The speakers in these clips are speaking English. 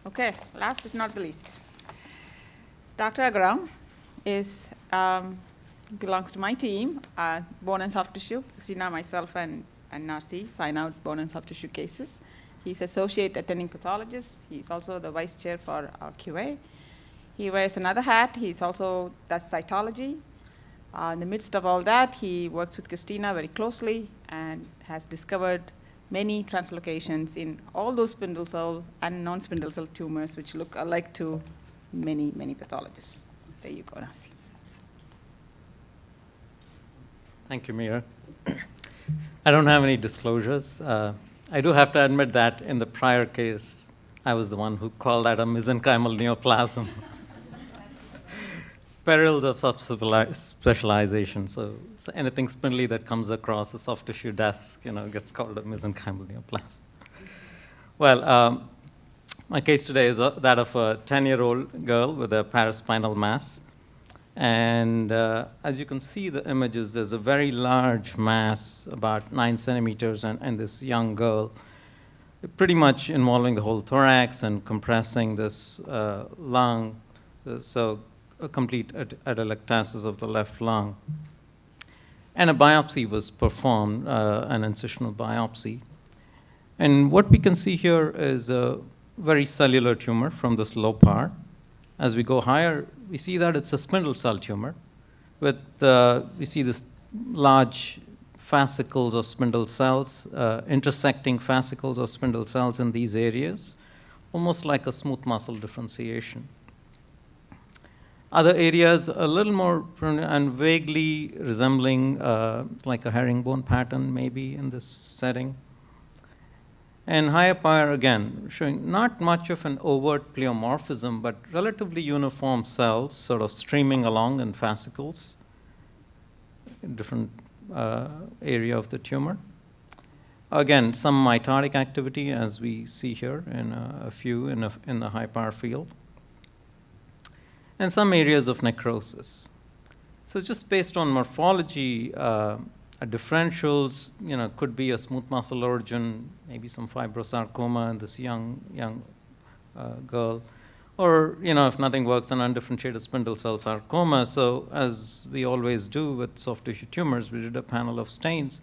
Okay, last but not the least. Dr. Agaram belongs to my team, bone and soft tissue. Sina, myself, and Narsi sign out bone and soft tissue cases. He's associate attending pathologist. He's also the vice chair for our QA. He wears another hat. He's also does cytology. In the midst of all that, he works with Christina very closely and has discovered many translocations in all those spindle cell and non-spindle cell tumors, which look alike to many, many pathologists. There you go, Nasi. Thank you, Mira. I don't have any disclosures. I do have to admit that in the prior case, I was the one who called that a mesenchymal neoplasm. Perils of subspecialization. So anything spindly that comes across a soft tissue desk, gets called a mesenchymal neoplasm. Well, my case today is that of a 10-year-old girl with a paraspinal mass. And as you can see the images, there's a very large mass, about 9 centimeters, and this young girl, pretty much involving the whole thorax and compressing this lung. So a complete atelectasis of the left lung. And a biopsy was performed, an incisional biopsy. And what we can see here is a very cellular tumor from this low part. As we go higher, we see that it's a spindle cell tumor with, we see this large fascicles of spindle cells, intersecting fascicles of spindle cells in these areas, almost like a smooth muscle differentiation. Other areas a little more and vaguely resembling like a herringbone pattern maybe in this setting. And higher power, again, showing not much of an overt pleomorphism, but relatively uniform cells sort of streaming along in fascicles in different area of the tumor. Again, some mitotic activity, as we see here in a few in the high power field. And some areas of necrosis. So just based on morphology, differentials, could be a smooth muscle origin, maybe some fibrosarcoma in this young girl, or if nothing works, an undifferentiated spindle cell sarcoma. So as we always do with soft tissue tumors, we did a panel of stains,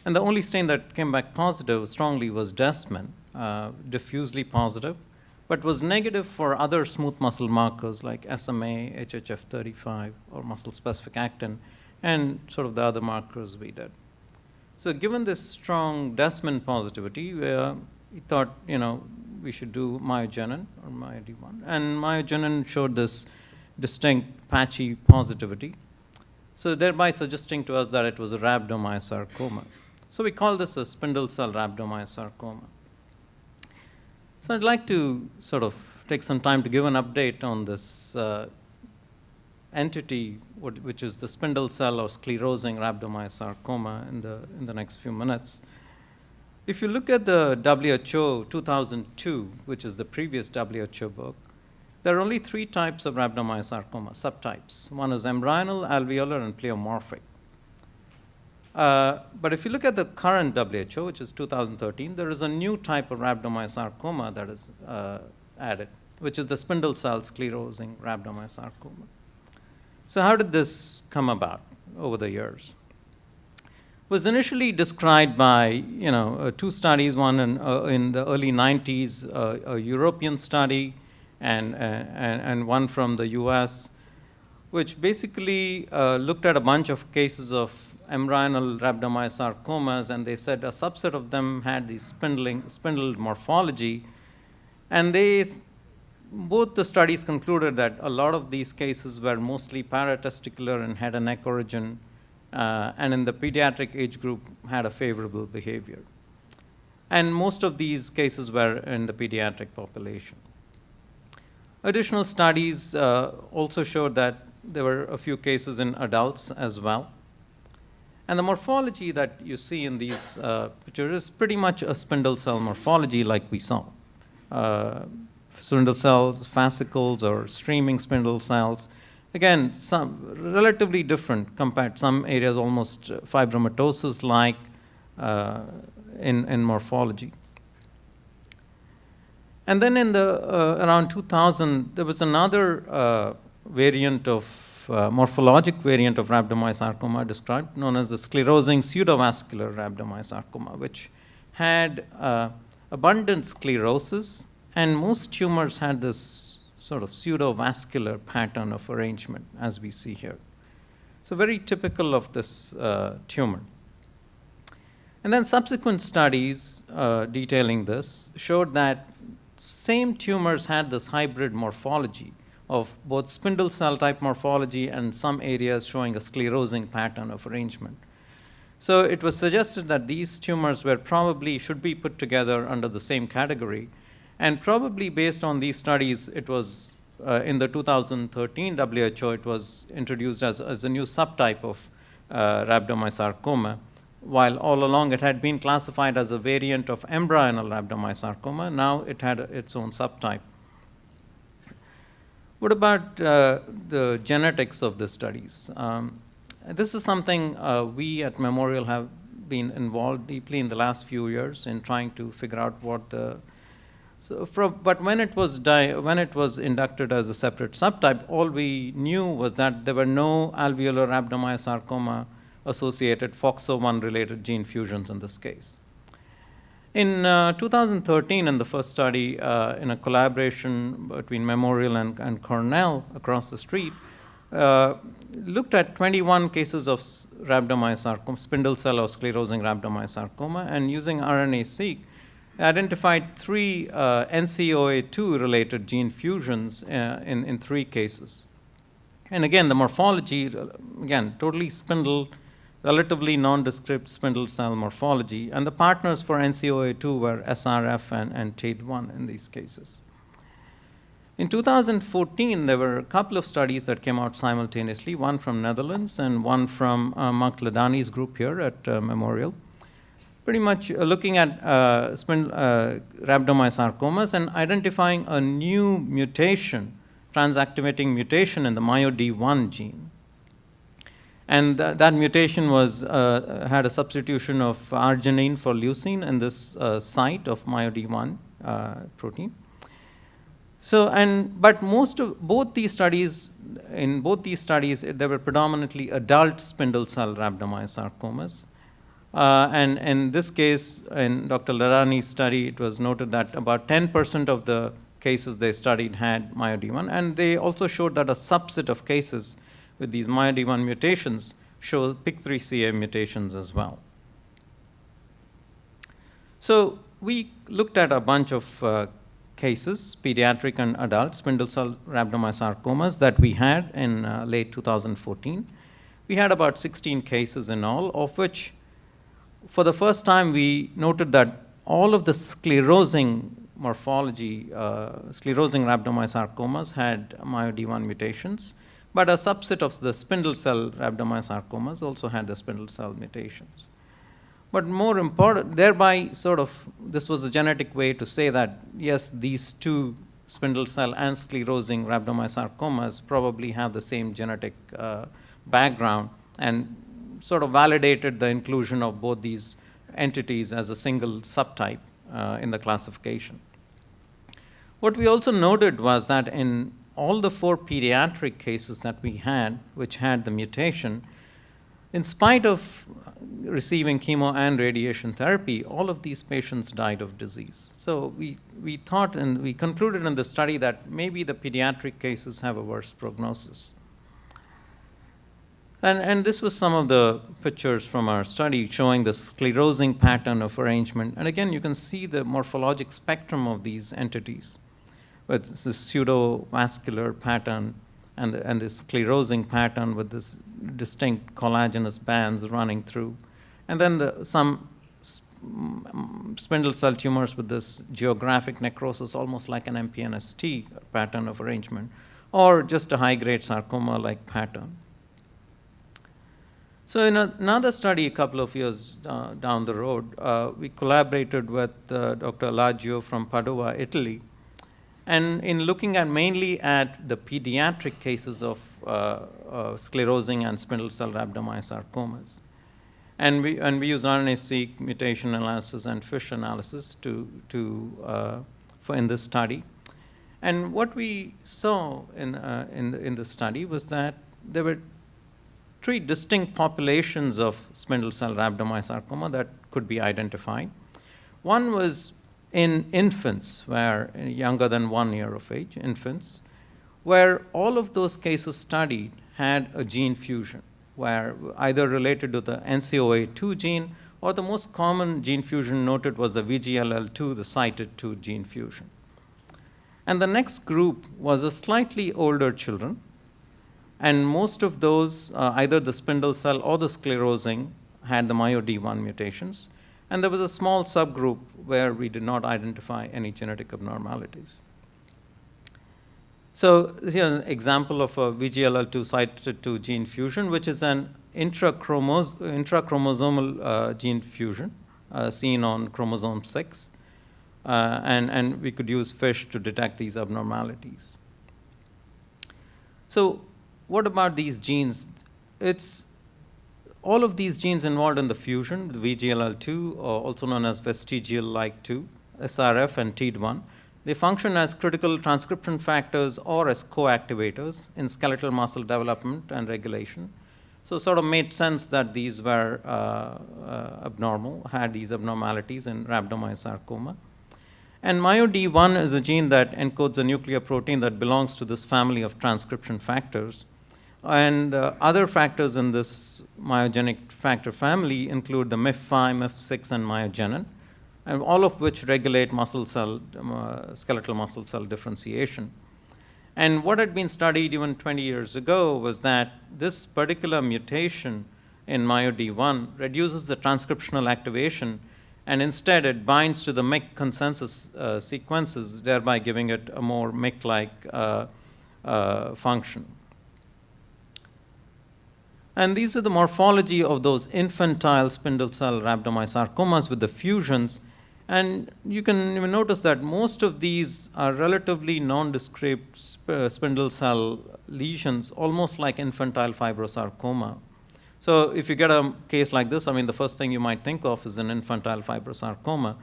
and the only stain that came back positive strongly was Desmin, diffusely positive, but was negative for other smooth muscle markers like SMA, HHF35, or muscle-specific actin, and sort of the other markers we did. So given this strong Desmin positivity, we thought, we should do myogenin, or MYOD1. And myogenin showed this distinct patchy positivity, so thereby suggesting to us that it was a rhabdomyosarcoma. So we call this a spindle cell rhabdomyosarcoma. So I'd like to sort of take some time to give an update on this entity, which is the spindle cell or sclerosing rhabdomyosarcoma in the next few minutes. If you look at the WHO 2002, which is the previous WHO book, there are only 3 types of rhabdomyosarcoma, subtypes. One is embryonal, alveolar, and pleomorphic. But if you look at the current WHO, which is 2013, there is a new type of rhabdomyosarcoma that is added, which is the spindle cell sclerosing rhabdomyosarcoma. So how did this come about over the years? It was initially described by 2 studies, one in the early 90s, a European study, and one from the US, which basically looked at a bunch of cases of embryonal rhabdomyosarcomas, and they said a subset of them had these spindled morphology, and both the studies concluded that a lot of these cases were mostly paratesticular and head and neck origin, and in the pediatric age group had a favorable behavior. And most of these cases were in the pediatric population. Additional studies also showed that there were a few cases in adults as well. And the morphology that you see in these pictures is pretty much a spindle cell morphology like we saw. Spindle cells, fascicles, or streaming spindle cells. Again, some relatively different compared to some areas, almost fibromatosis-like in morphology. And then in the around 2000, there was another variant of morphologic variant of rhabdomyosarcoma described, known as the sclerosing pseudovascular rhabdomyosarcoma, which had abundant sclerosis, and most tumors had this sort of pseudovascular pattern of arrangement, as we see here. So very typical of this tumor. And then subsequent studies detailing this showed that same tumors had this hybrid morphology of both spindle cell type morphology and some areas showing a sclerosing pattern of arrangement. So it was suggested that these tumors were probably should be put together under the same category. And probably based on these studies, it was in the 2013 WHO, it was introduced as a new subtype of rhabdomyosarcoma, while all along it had been classified as a variant of embryonal rhabdomyosarcoma. Now it had its own subtype. What about the genetics of the studies? This is something we at Memorial have been involved deeply in the last few years in trying to figure out what the but when it was inducted as a separate subtype, all we knew was that there were no alveolar rhabdomyosarcoma associated FOXO1 related gene fusions in this case. In 2013, in the first study, in a collaboration between Memorial and Cornell across the street, looked at 21 cases of rhabdomyosarcoma, spindle cell or sclerosing rhabdomyosarcoma, and using RNA-seq, identified 3 NCOA2 related gene fusions in 3 cases. And again, the morphology, again, totally spindle, relatively nondescript spindle cell morphology, and the partners for NCOA2 were SRF and TATE1 in these cases. In 2014, there were a couple of studies that came out simultaneously, one from Netherlands and one from Mark Ladani's group here at Memorial, pretty much looking at rhabdomyosarcomas and identifying a new mutation, transactivating mutation in the MYOD1 gene. And that mutation was had a substitution of arginine for leucine in this site of MYOD1 protein. So, but both these studies, there were predominantly adult spindle cell rhabdomyosarcomas. And in this case, in Dr. Ladani's study, it was noted that about 10% of the cases they studied had MYOD1, and they also showed that a subset of cases with these MYOD1 mutations show PIK3CA mutations as well. So we looked at a bunch of cases, pediatric and adult spindle cell rhabdomyosarcomas that we had in late 2014. We had about 16 cases in all, of which for the first time we noted that all of the sclerosing morphology, sclerosing rhabdomyosarcomas had MYOD1 mutations, but a subset of the spindle cell rhabdomyosarcomas also had the spindle cell mutations. But more important, thereby this was a genetic way to say that, yes, these two spindle cell and sclerosing rhabdomyosarcomas probably have the same genetic background, and sort of validated the inclusion of both these entities as a single subtype in the classification. What we also noted was that in all the 4 pediatric cases that we had, which had the mutation, in spite of receiving chemo and radiation therapy, all of these patients died of disease. So we thought, and we concluded in the study, that maybe the pediatric cases have a worse prognosis. And this was some of the pictures from our study showing the sclerosing pattern of arrangement. And again, you can see the morphologic spectrum of these entities with this pseudovascular pattern and this sclerosing pattern with this distinct collagenous bands running through. And then some spindle cell tumors with this geographic necrosis, almost like an MPNST pattern of arrangement, or just a high-grade sarcoma-like pattern. So in another study a couple of years down the road, we collaborated with Dr. Alaggio from Padova, Italy, and in looking at mainly at the pediatric cases of sclerosing and spindle cell rhabdomyosarcomas. And we use RNA-seq mutation analysis and FISH analysis to in this study. And what we saw in the study was that there were 3 distinct populations of spindle cell rhabdomyosarcoma that could be identified. One was in infants, where younger than 1 year of age, infants, where all of those cases studied had a gene fusion, where either related to the NCOA2 gene, or the most common gene fusion noted was the VGLL2, the CITED2 gene fusion. And the next group was a slightly older children, and most of those, either the spindle cell or the sclerosing, had the MYOD1 mutations. And there was a small subgroup where we did not identify any genetic abnormalities. So here's an example of a VGLL2-CITED2 gene fusion, which is an intrachromosomal gene fusion seen on chromosome 6. And we could use FISH to detect these abnormalities. So what about these genes? It's all of these genes involved in the fusion, the VGLL2, also known as vestigial-like 2, SRF, and TEAD1. They function as critical transcription factors or as co-activators in skeletal muscle development and regulation. So it sort of made sense that these were abnormal, had these abnormalities in rhabdomyosarcoma. And MYOD1 is a gene that encodes a nuclear protein that belongs to this family of transcription factors. And other factors in this myogenic factor family include the MIF5, MIF6, and myogenin, and all of which regulate muscle cell, skeletal muscle cell differentiation. And what had been studied even 20 years ago was that this particular mutation in MYOD1 reduces the transcriptional activation, and instead it binds to the MYC consensus sequences, thereby giving it a more MYC-like function. And these are the morphology of those infantile spindle cell rhabdomyosarcomas with the fusions. And you can even notice that most of these are relatively nondescript spindle cell lesions, almost like infantile fibrosarcoma. So if you get a case like this, I mean, the first thing you might think of is an infantile fibrosarcoma.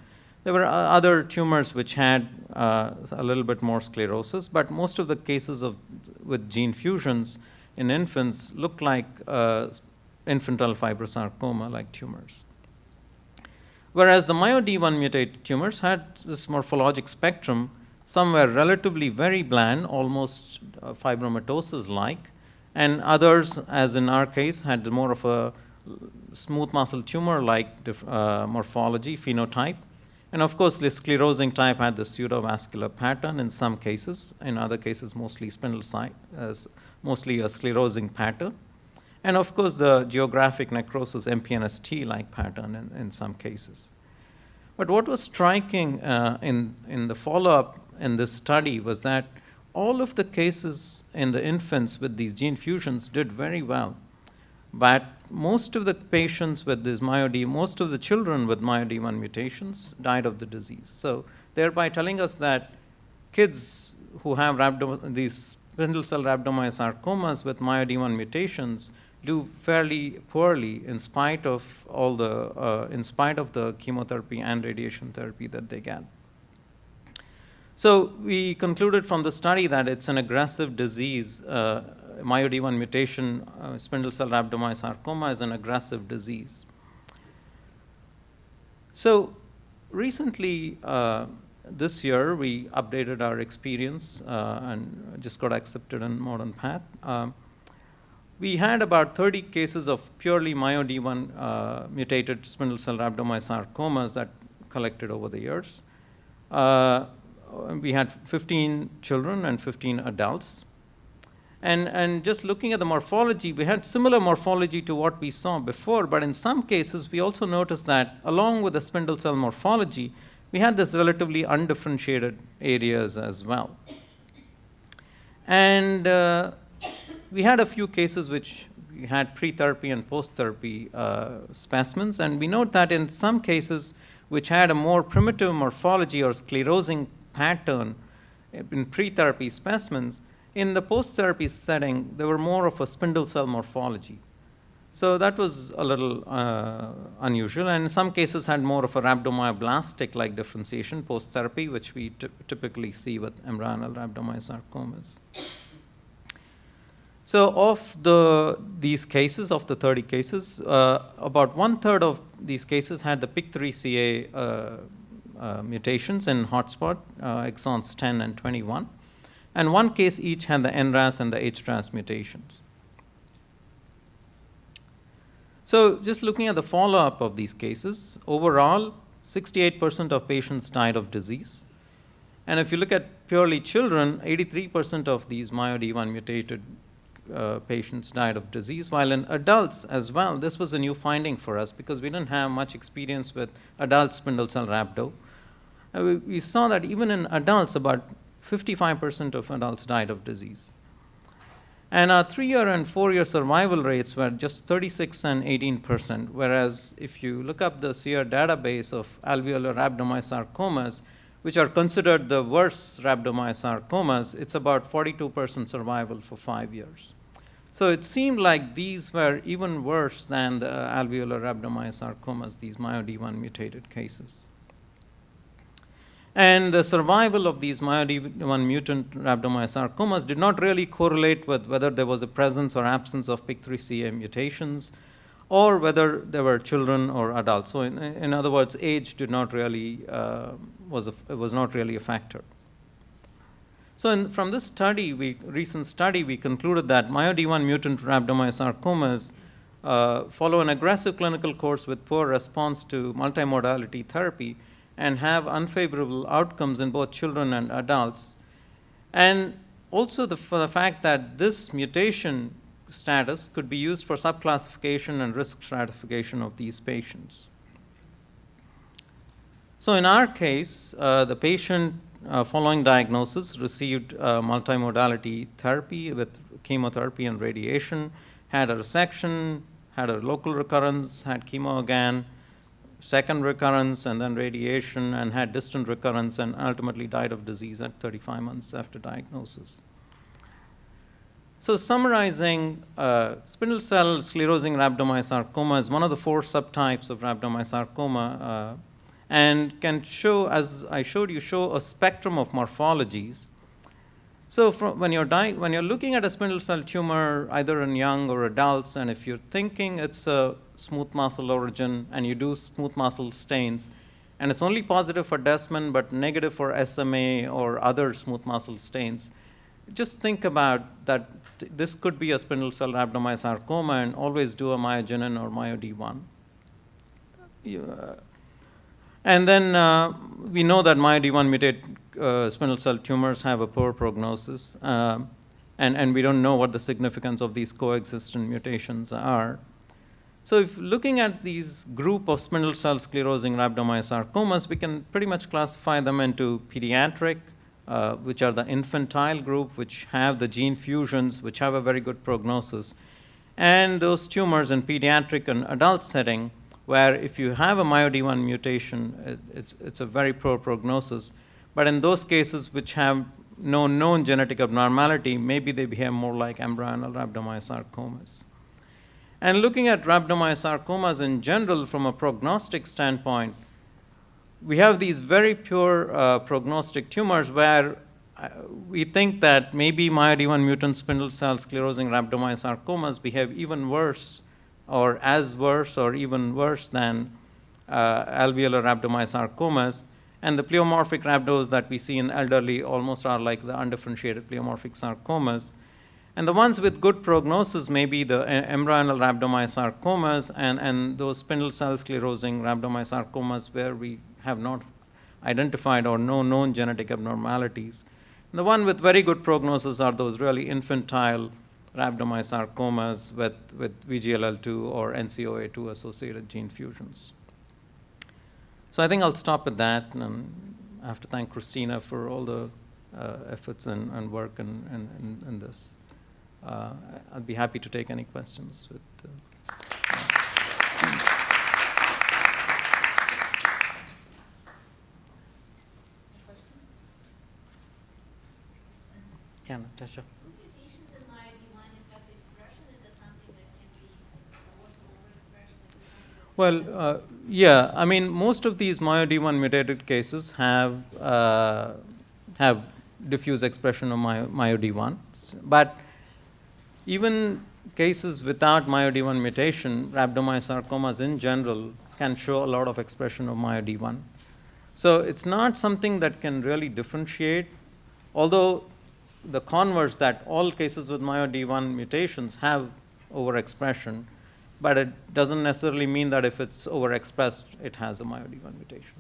There were other tumors which had a little bit more sclerosis, but most of the cases with gene fusions in infants look like infantile fibrosarcoma-like tumors. Whereas the MYOD1 mutated tumors had this morphologic spectrum. Some were relatively very bland, almost fibromatosis-like, and others, as in our case, had more of a smooth muscle tumor-like morphology, phenotype. And of course, the sclerosing type had the pseudovascular pattern in some cases. In other cases, mostly spindle site, mostly a sclerosing pattern. And of course, the geographic necrosis MPNST-like pattern in some cases. But what was striking in the follow-up in this study was that all of the cases in the infants with these gene fusions did very well. But most of the patients with this most of the children with MYOD1 mutations died of the disease. So thereby telling us that kids who have these spindle cell rhabdomyosarcomas with MYOD1 mutations do fairly poorly in spite of all the chemotherapy and radiation therapy that they get. So we concluded from the study that it's an aggressive disease. MYOD1 mutation, spindle cell rhabdomyosarcoma is an aggressive disease. So recently, this year, we updated our experience and just got accepted in Modern Path. We had about 30 cases of purely MYOD1 mutated spindle cell rhabdomyosarcomas that collected over the years. We had 15 children and 15 adults. And just looking at the morphology, we had similar morphology to what we saw before, but in some cases, we also noticed that along with the spindle cell morphology, we had this relatively undifferentiated areas as well. And we had a few cases which we had pre-therapy and post-therapy specimens, and we note that in some cases which had a more primitive morphology or sclerosing pattern in pre-therapy specimens, in the post-therapy setting, there were more of a spindle cell morphology. So that was a little unusual, and in some cases had more of a rhabdomyoblastic-like differentiation post-therapy, which we typically see with embryonal rhabdomyosarcomas. So of these cases, of the 30 cases, about 1/3 of these cases had the PIK3CA mutations in hotspot, exons 10 and 21. And one case each had the NRAS and the HRAS mutations. So just looking at the follow-up of these cases, overall, 68% of patients died of disease. And if you look at purely children, 83% of these MYOD1 mutated patients died of disease, while in adults as well, this was a new finding for us because we didn't have much experience with adult spindle cell rhabdo. We saw that even in adults, about 55% of adults died of disease. And our 3-year and 4-year survival rates were just 36 and 18%, whereas if you look up the SEER database of alveolar rhabdomyosarcomas, which are considered the worst rhabdomyosarcomas, it's about 42% survival for 5 years. So it seemed like these were even worse than the alveolar rhabdomyosarcomas, these MYOD1 mutated cases. And the survival of these MYOD1 mutant rhabdomyosarcomas did not really correlate with whether there was a presence or absence of PIK3CA mutations or whether there were children or adults. So in other words, age did not really, was not really a factor. So from this study, recent study, we concluded that MYOD1 mutant rhabdomyosarcomas follow an aggressive clinical course with poor response to multimodality therapy and have unfavorable outcomes in both children and adults. And also for the fact that this mutation status could be used for subclassification and risk stratification of these patients. So in our case, the patient following diagnosis received multimodality therapy with chemotherapy and radiation, had a resection, had a local recurrence, had chemo again, second recurrence, and then radiation, and had distant recurrence, and ultimately died of disease at 35 months after diagnosis. So summarizing, spindle cell sclerosing rhabdomyosarcoma is one of the 4 subtypes of rhabdomyosarcoma and can show, as I showed you, show a spectrum of morphologies. So when you're looking at a spindle cell tumor, either in young or adults, and if you're thinking it's a smooth muscle origin and you do smooth muscle stains, and it's only positive for Desmond but negative for SMA or other smooth muscle stains, just think about that this could be a spindle cell rhabdomyosarcoma and always do a myogenin or MYOD1. And then we know that MYOD1 mutated spindle cell tumors have a poor prognosis, and we don't know what the significance of these coexistent mutations are. So if looking at these group of spindle cell sclerosing rhabdomyosarcomas, we can pretty much classify them into pediatric, which are the infantile group, which have the gene fusions, which have a very good prognosis, and those tumors in pediatric and adult setting, where if you have a MYOD1 mutation, it's a very poor prognosis. But in those cases which have no known genetic abnormality, maybe they behave more like embryonal rhabdomyosarcomas. And looking at rhabdomyosarcomas in general from a prognostic standpoint, we have these very pure prognostic tumors where we think that maybe MYOD1 mutant spindle cell sclerosing rhabdomyosarcomas behave even worse or as worse or even worse than alveolar rhabdomyosarcomas. And the pleomorphic rhabdos that we see in elderly almost are like the undifferentiated pleomorphic sarcomas. And the ones with good prognosis may be the embryonal rhabdomyosarcomas and those spindle cell sclerosing rhabdomyosarcomas where we have not identified or no known genetic abnormalities. And the one with very good prognosis are those really infantile rhabdomyosarcomas with VGLL2 or NCOA2 associated gene fusions. So I think I'll stop at that, and I have to thank Christina for all the efforts and work in this. I'll be happy to take any questions. Yeah, Natasha. Mutations in MYOD1 affect expression? Is that something that can be Well, yeah, I mean, most of these MYOD1 mutated cases have diffuse expression of MYOD1, but even cases without MYOD1 mutation, rhabdomyosarcomas in general can show a lot of expression of MYOD1. So it's not something that can really differentiate, although the converse that all cases with MYOD1 mutations have overexpression, but it doesn't necessarily mean that if it's overexpressed, it has a MYOD1 mutation.